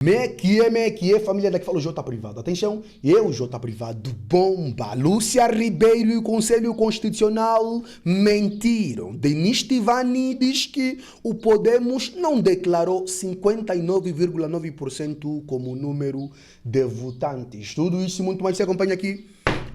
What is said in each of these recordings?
Me que é, família daqui fala o J Privado. Atenção, eu, J Privado, bomba. Lúcia Ribeiro e o Conselho Constitucional mentiram. Denis Tivani diz que o Podemos não declarou 59,9% como número de votantes. Tudo isso e muito mais se acompanha aqui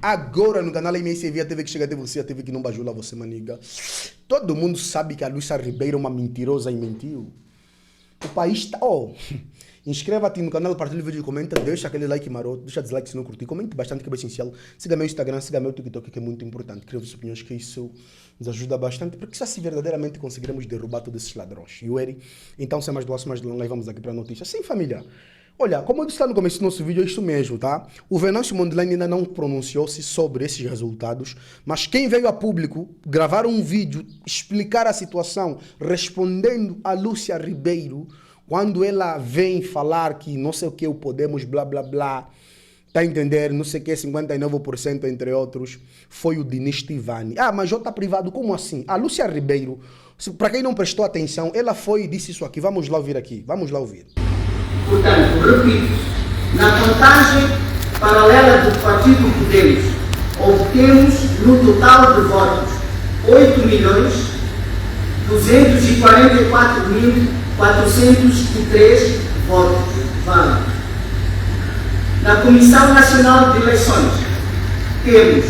agora no canal MSV, a TV que chega até você, a TV que não bajula você, maniga. Todo mundo sabe que a Lúcia Ribeiro é uma mentirosa e mentiu. O país está... Inscreva-te no canal, partilha o vídeo e comenta, deixa aquele like maroto, deixa dislike se não curtir, comente bastante que é bem essencial, siga meu Instagram, siga meu TikTok que é muito importante, escreva suas opiniões que isso nos ajuda bastante, porque só se verdadeiramente conseguiremos derrubar todos esses ladrões. Então sem mais delongas, vamos aqui para a notícia. Sim, família, olha, como eu disse lá no começo do nosso vídeo, é isso mesmo, tá? O Venâncio Mondlane ainda não pronunciou-se sobre esses resultados, mas quem veio a público gravar um vídeo, explicar a situação, respondendo a Lúcia Ribeiro, quando ela vem falar que não sei o que o Podemos, blá blá blá, tá a entender, não sei o que, 59% entre outros, foi o Denis Tivani. Ah, mas J Privado, como assim? A Lúcia Ribeiro, para quem não prestou atenção, ela foi e disse isso aqui. Vamos lá ouvir aqui, vamos lá ouvir. Portanto, repito, na contagem paralela do Partido Podemos, obtemos no total de votos 8.244.403 votos válidos. Na Comissão Nacional de Eleições, temos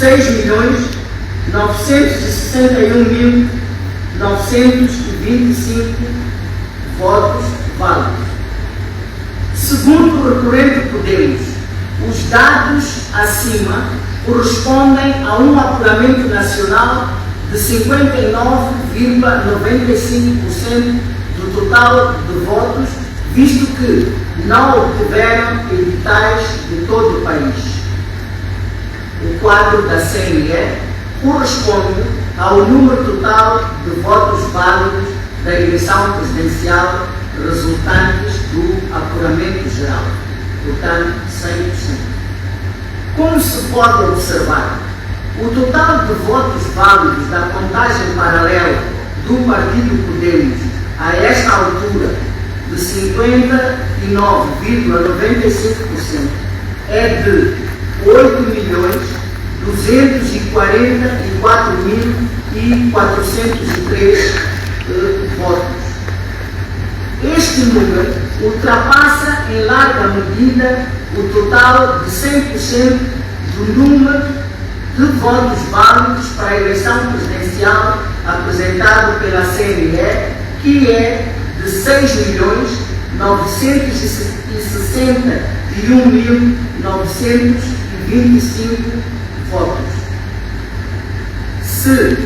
6.961.925 votos válidos. Segundo o recorrente Podemos, os dados acima correspondem a um apuramento nacional de 59,95% do total de votos, visto que não obtiveram editais de todo o país. O quadro da CNE corresponde ao número total de votos válidos da eleição presidencial resultantes do apuramento geral, portanto 100%. Como se pode observar, o total de votos válidos da contagem paralela do Partido Podemos a esta altura de 59,95% é de 8.244.403 votos. Este número ultrapassa em larga medida o total de 100% do número de votos válidos para a eleição presidencial apresentado pela CNE, que é de 6.961.925 votos. Se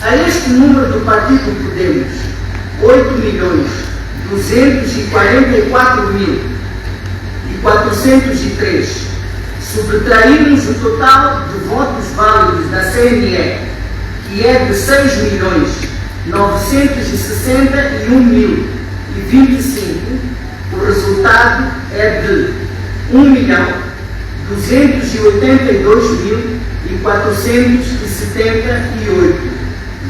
a este número do Partido Podemos, 8.244.403, subtrairmos o total de votos válidos da CNE, que é de 6.961.025, o resultado é de 1.282.478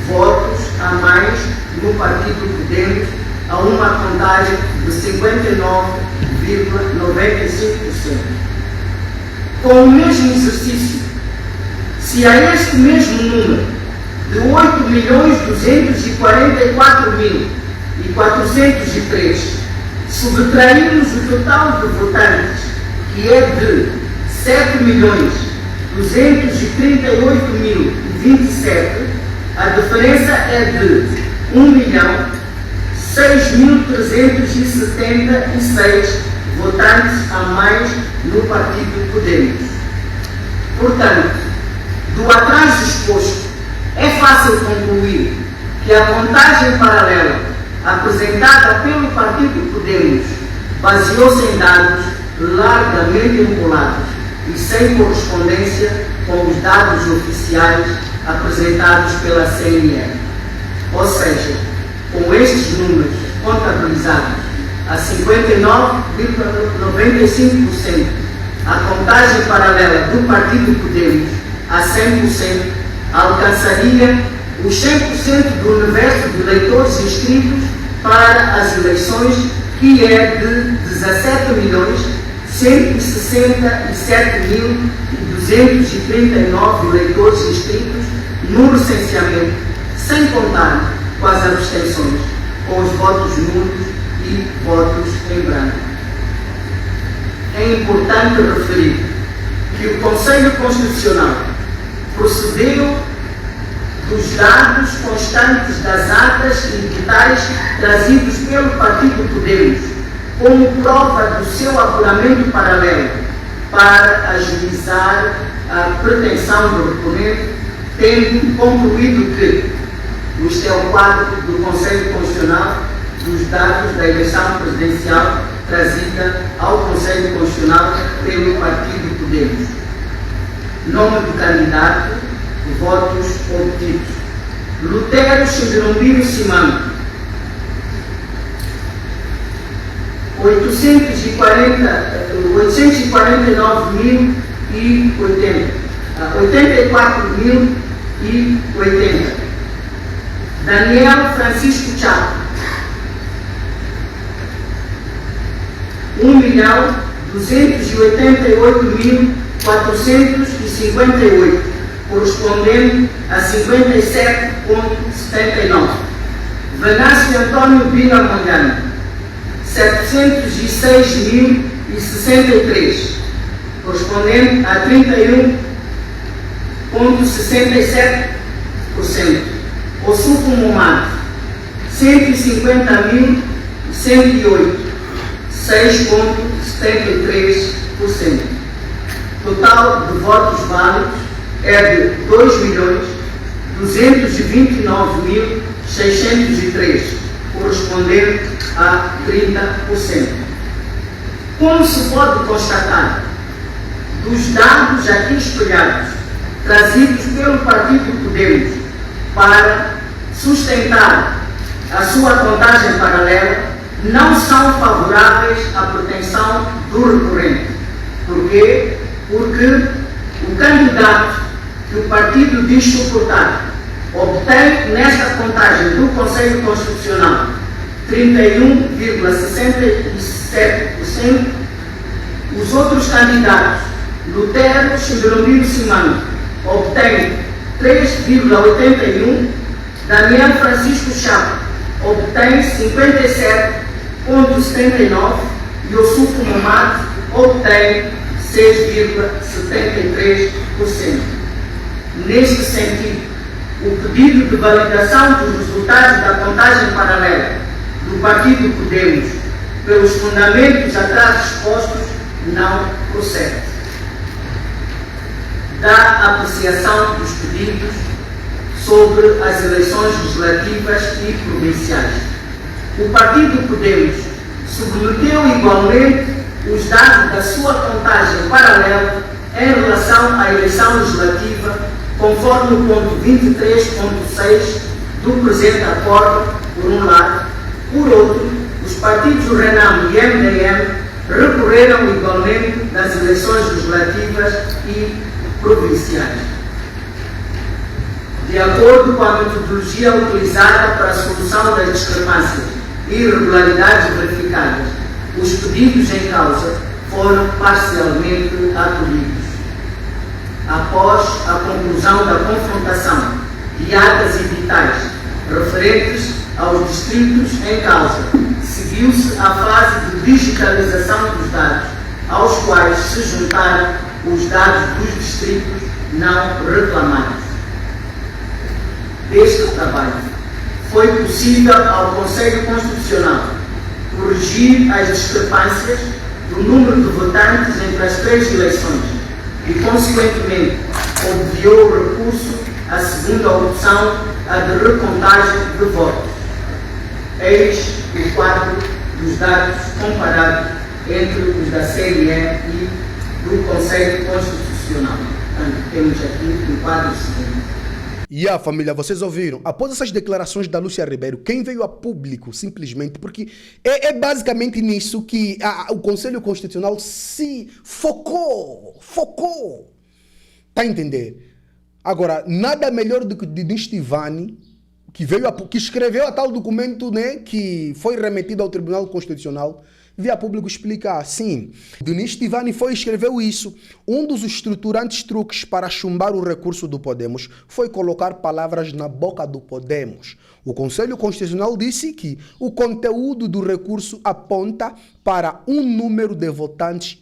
votos a mais no Partido Podemos, a uma contagem de 59,95%. Com o mesmo exercício, se a este mesmo número de 8.244.403 subtrairmos o total de votantes, que é de 7.238.027, a diferença é de 1.6.376 votantes a mais no Partido Podemos. Portanto, do atrás exposto, é fácil concluir que a contagem paralela apresentada pelo Partido Podemos baseou-se em dados largamente empolados e sem correspondência com os dados oficiais apresentados pela CNE. Ou seja, com estes números contabilizados a 59,95%, a contagem paralela do Partido Podemos a 100% alcançaria os 100% do universo de eleitores inscritos para as eleições, que é de 167.239 eleitores inscritos no recenseamento, sem contar com as abstenções, com os votos nulos e votos em branco. É importante referir que o Conselho Constitucional procedeu dos dados constantes das atas e editais trazidos pelo Partido Podemos como prova do seu apuramento paralelo para ajuizar a pretensão do recorrente, tendo concluído que, isto é o quadro do Conselho Constitucional, dos dados da eleição presidencial trazida ao Conselho Constitucional pelo Partido Podemos. Nome do candidato, votos obtidos: Lutero Chimbirumbiro Simão, 84.080. Daniel Francisco Chapo, 1.288.458, correspondente a 57,79. Venâncio Antônio Vila Mangano, 706.063, correspondente a 31,67%. Ossufo Momado, 150.108, 6,73%. Total de votos válidos é de 2.229.603, correspondente a 30%. Como se pode constatar, dos dados aqui espelhados, trazidos pelo Partido Podemos para sustentar a sua contagem paralela, não são favoráveis à pretensão do recorrente. Por quê? Porque o candidato que o partido diz suportar obtém nesta contagem do Conselho Constitucional 31,67%. Os outros candidatos, Lutero Chimbirumbiro Simão, obtém 3,81%, Daniel Francisco Chapo obtém 57,79% e Ossufo Momado obtém 6,73%. Neste sentido, o pedido de validação dos resultados da contagem paralela do Partido Podemos pelos fundamentos atrás expostos não procede. Da apreciação dos pedidos sobre as eleições legislativas e provinciais. O Partido Podemos submeteu igualmente os dados da sua contagem paralela em relação à eleição legislativa, conforme o ponto 23.6 do presente acordo, por um lado. Por outro, os partidos RENAM e MDM recorreram igualmente nas eleições legislativas e provinciais. De acordo com a metodologia utilizada para a solução das discrepâncias e irregularidades verificadas, os pedidos em causa foram parcialmente acolhidos. Após a conclusão da confrontação de atas editais referentes aos distritos em causa, seguiu-se a fase de digitalização dos dados, aos quais se juntaram os dados dos distritos não reclamados. Deste trabalho, foi possível ao Conselho Constitucional corrigir as discrepâncias do número de votantes entre as três eleições e, consequentemente, obviou o recurso à segunda opção, a de recontagem de votos. Eis o quadro dos dados comparados entre os da CNE e do Conselho Constitucional. Portanto, temos aqui o quadro seguinte. E a família, vocês ouviram? Após essas declarações da Lúcia Ribeiro, quem veio a público, simplesmente, porque é basicamente nisso que o Conselho Constitucional se focou. Tá a entender? Agora, nada melhor do que Diniz Tivani, que escreveu a tal documento, né, que foi remetido ao Tribunal Constitucional, via público explicar. Sim, Diniz Tivani foi e escreveu isso. Um dos estruturantes truques para chumbar o recurso do Podemos foi colocar palavras na boca do Podemos. O Conselho Constitucional disse que o conteúdo do recurso aponta para um número de votantes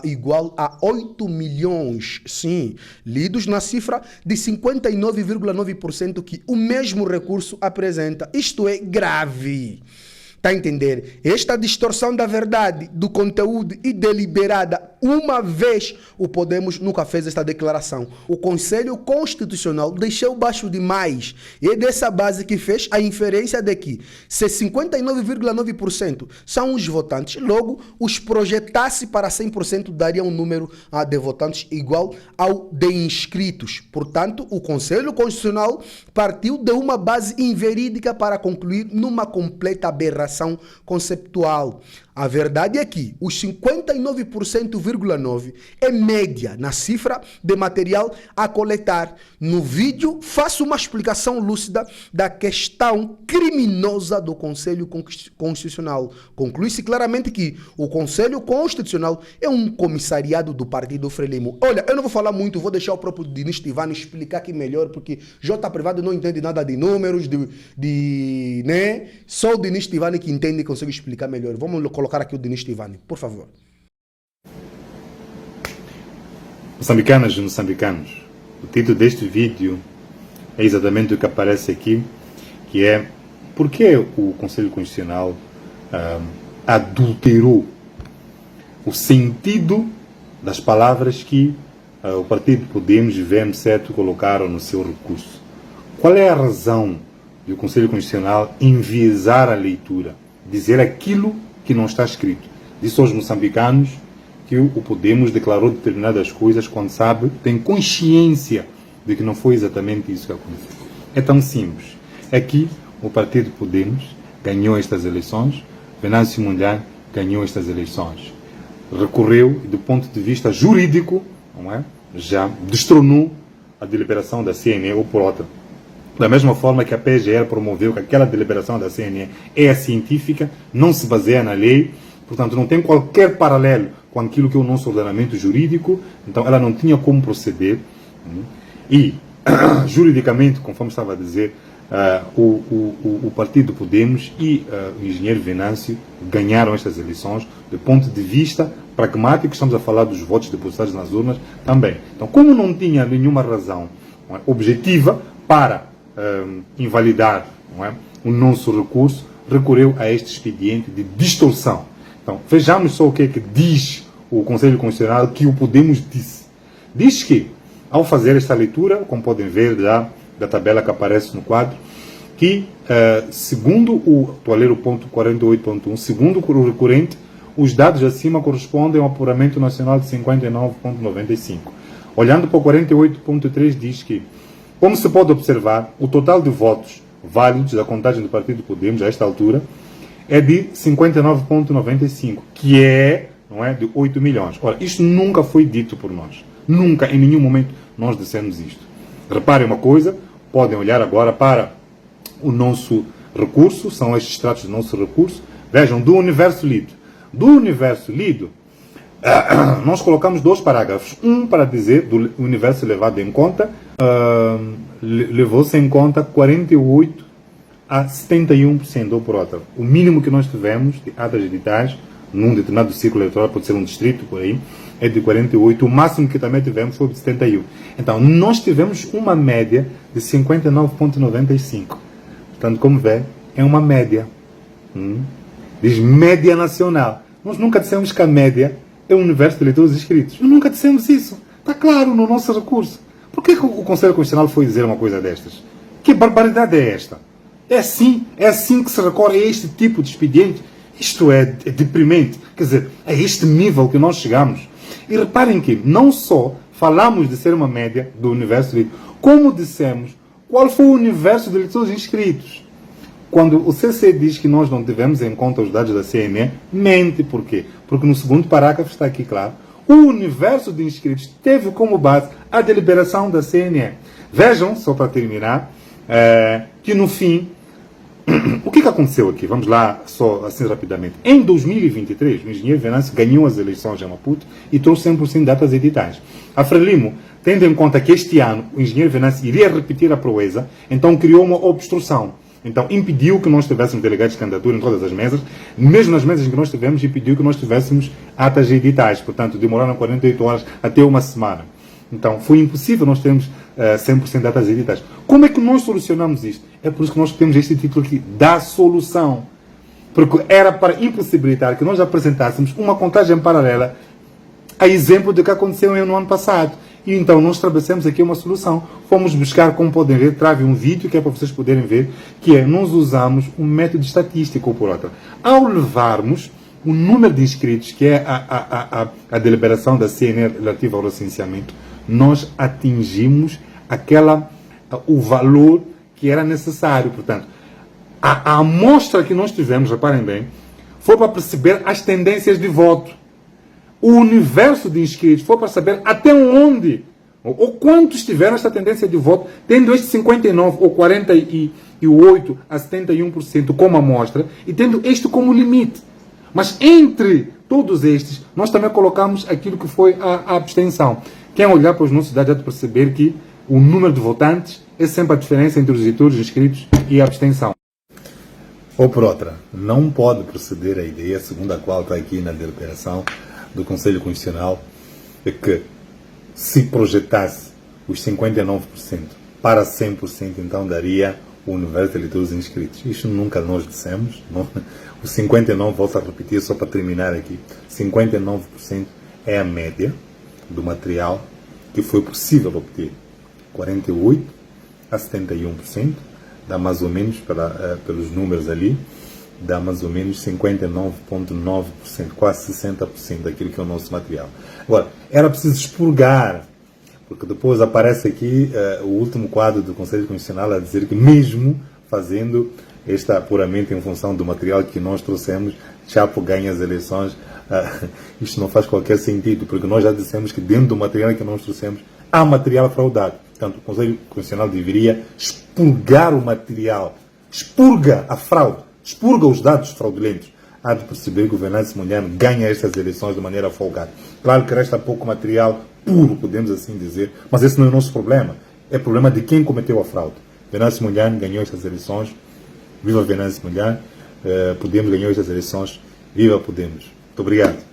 igual a 8 milhões, sim, lidos na cifra de 59,9% que o mesmo recurso apresenta. Isto é grave. Está a entender? Esta distorção da verdade, do conteúdo e deliberada, uma vez o Podemos nunca fez esta declaração. O Conselho Constitucional deixou baixo demais. E é dessa base que fez a inferência de que, se 59,9% são os votantes, logo os projetasse para 100% daria um número de votantes igual ao de inscritos. Portanto, o Conselho Constitucional partiu de uma base inverídica para concluir numa completa aberração conceptual. A verdade é que os 59,9% é média na cifra de material a coletar. No vídeo, faço uma explicação lúcida da questão criminosa do Conselho Constitucional. Conclui-se claramente que o Conselho Constitucional é um comissariado do Partido Frelimo. Olha, eu não vou falar muito, vou deixar o próprio Diniz Tivani explicar aqui melhor, porque J. Privado não entende nada de números, né? Só o Diniz Tivani que entende e consegue explicar melhor. Vamos colocar aqui o Diniz Tivani, por favor. Moçambicanas e moçambicanos, o título deste vídeo é exatamente o que aparece aqui, que é por que o Conselho Constitucional adulterou o sentido das palavras que o Partido Podemos e o VM7 colocaram no seu recurso. Qual é a razão do Conselho Constitucional enviesar a leitura, dizer aquilo que não está escrito? Disse aos moçambicanos que o Podemos declarou determinadas coisas quando sabe, tem consciência de que não foi exatamente isso que aconteceu. É tão simples. É que o Partido Podemos ganhou estas eleições, Venâncio Mondlane ganhou estas eleições. Recorreu e, do ponto de vista jurídico, não é? Já destronou a deliberação da CNE ou por outra. Da mesma forma que a PGR promoveu que aquela deliberação da CNE é científica, não se baseia na lei, portanto não tem qualquer paralelo com aquilo que é o nosso ordenamento jurídico, então ela não tinha como proceder. E, juridicamente, conforme estava a dizer, o Partido Podemos e o engenheiro Venâncio ganharam estas eleições do ponto de vista pragmático. Estamos a falar dos votos depositados nas urnas também. Então, como não tinha nenhuma razão objetiva para invalidar, não é, o nosso recurso, recorreu a este expediente de distorção. Então, vejamos só o que é que diz o Conselho Constitucional que o Podemos disse. Diz que, ao fazer esta leitura, como podem ver da tabela que aparece no quadro, que, segundo estou a ler o ponto 48.1, segundo o recorrente, os dados acima correspondem ao apuramento nacional de 59,95. Olhando para o 48.3, diz que, como se pode observar, o total de votos válidos da contagem do Partido Podemos, a esta altura, é de 59,95, que é, não é, de 8 milhões. Ora, isto nunca foi dito por nós. Nunca, em nenhum momento, nós dissemos isto. Reparem uma coisa, podem olhar agora para o nosso recurso, são estes extratos do nosso recurso. Vejam, do universo lido. Do universo lido, nós colocamos dois parágrafos. Um para dizer do universo levado em conta, levou-se em conta 48 a 71% ou por outra. O mínimo que nós tivemos de atas editais num determinado ciclo eleitoral, pode ser um distrito por aí, é de 48. O máximo que também tivemos foi de 71. Então, nós tivemos uma média de 59,95. Portanto, como vê, é uma média. Diz média nacional. Nós nunca dissemos que a média é o universo de eleitores inscritos. Nós nunca dissemos isso. Está claro no nosso recurso. Por que o Conselho Constitucional foi dizer uma coisa destas? Que barbaridade é esta? É assim que se recorre a este tipo de expediente. Isto é deprimente. Quer dizer, é este nível que nós chegamos. E reparem que não só falamos de ser uma média do universo de eleitores, como dissemos qual foi o universo de eleitores inscritos. Quando o CC diz que nós não tivemos em conta os dados da CNE, mente. Por quê? Porque no segundo parágrafo está aqui claro. O universo de inscritos teve como base a deliberação da CNE. Vejam, só para terminar, que no fim, o que aconteceu aqui? Vamos lá, só assim rapidamente. Em 2023, o engenheiro Venâncio ganhou as eleições em Maputo e trouxe 100% de datas editais. A Frelimo, tendo em conta que este ano o engenheiro Venâncio iria repetir a proeza, então criou uma obstrução. Então impediu que nós tivéssemos delegados de candidatura em todas as mesas, mesmo nas mesas em que nós tivemos, impediu que nós tivéssemos atas editais. Portanto, demoraram 48 horas até uma semana. Então, foi impossível nós termos 100% de datas editais. Como é que nós solucionamos isto? É por isso que nós temos este título aqui, da solução. Porque era para impossibilitar que nós apresentássemos uma contagem paralela a exemplo do que aconteceu no ano passado. E então nós estabelecemos aqui uma solução. Fomos buscar, como podem ver, trago um vídeo que é para vocês poderem ver, que é, nós usamos um método estatístico por outra. Ao levarmos o número de inscritos, que é a deliberação da CNR relativa ao recenseamento, nós atingimos o valor que era necessário. Portanto, a amostra que nós tivemos, reparem bem, foi para perceber as tendências de voto. O universo de inscritos foi para saber até onde, ou quantos tiveram esta tendência de voto, tendo este 59 ou 48 a 71% como amostra, e tendo este como limite. Mas entre todos estes, nós também colocamos aquilo que foi a abstenção. Quem olhar para os nossos dados já de perceber que o número de votantes é sempre a diferença entre os eleitores inscritos e a abstenção. Ou por outra, não pode proceder a ideia, segundo a qual está aqui na deliberação do Conselho Constitucional, é que se projetasse os 59% para 100%, então daria o universo de eleitores inscritos. Isto nunca nós dissemos. Não? Os 59%, volto a repetir só para terminar aqui, 59% é a média do material que foi possível obter. 48% a 71%, dá mais ou menos, pelos números ali, dá mais ou menos 59,9%, quase 60% daquilo que é o nosso material. Agora, era preciso expurgar, porque depois aparece aqui o último quadro do Conselho Constitucional a dizer que mesmo fazendo este apuramento em função do material que nós trouxemos, Chapo ganha as eleições. Isto não faz qualquer sentido, porque nós já dissemos que dentro do material que nós trouxemos há material fraudado. Portanto, o Conselho Constitucional deveria expurgar o material, expurga a fraude, expurga os dados fraudulentos. Há de perceber que o Venâncio Mondlane ganha estas eleições de maneira folgada. Claro que resta pouco material puro, podemos assim dizer, mas esse não é o nosso problema. É problema de quem cometeu a fraude. Venâncio Mondlane ganhou estas eleições. Viva Venâncio Mondlane. Podemos ganhar estas eleições. Viva Podemos. Muito obrigado.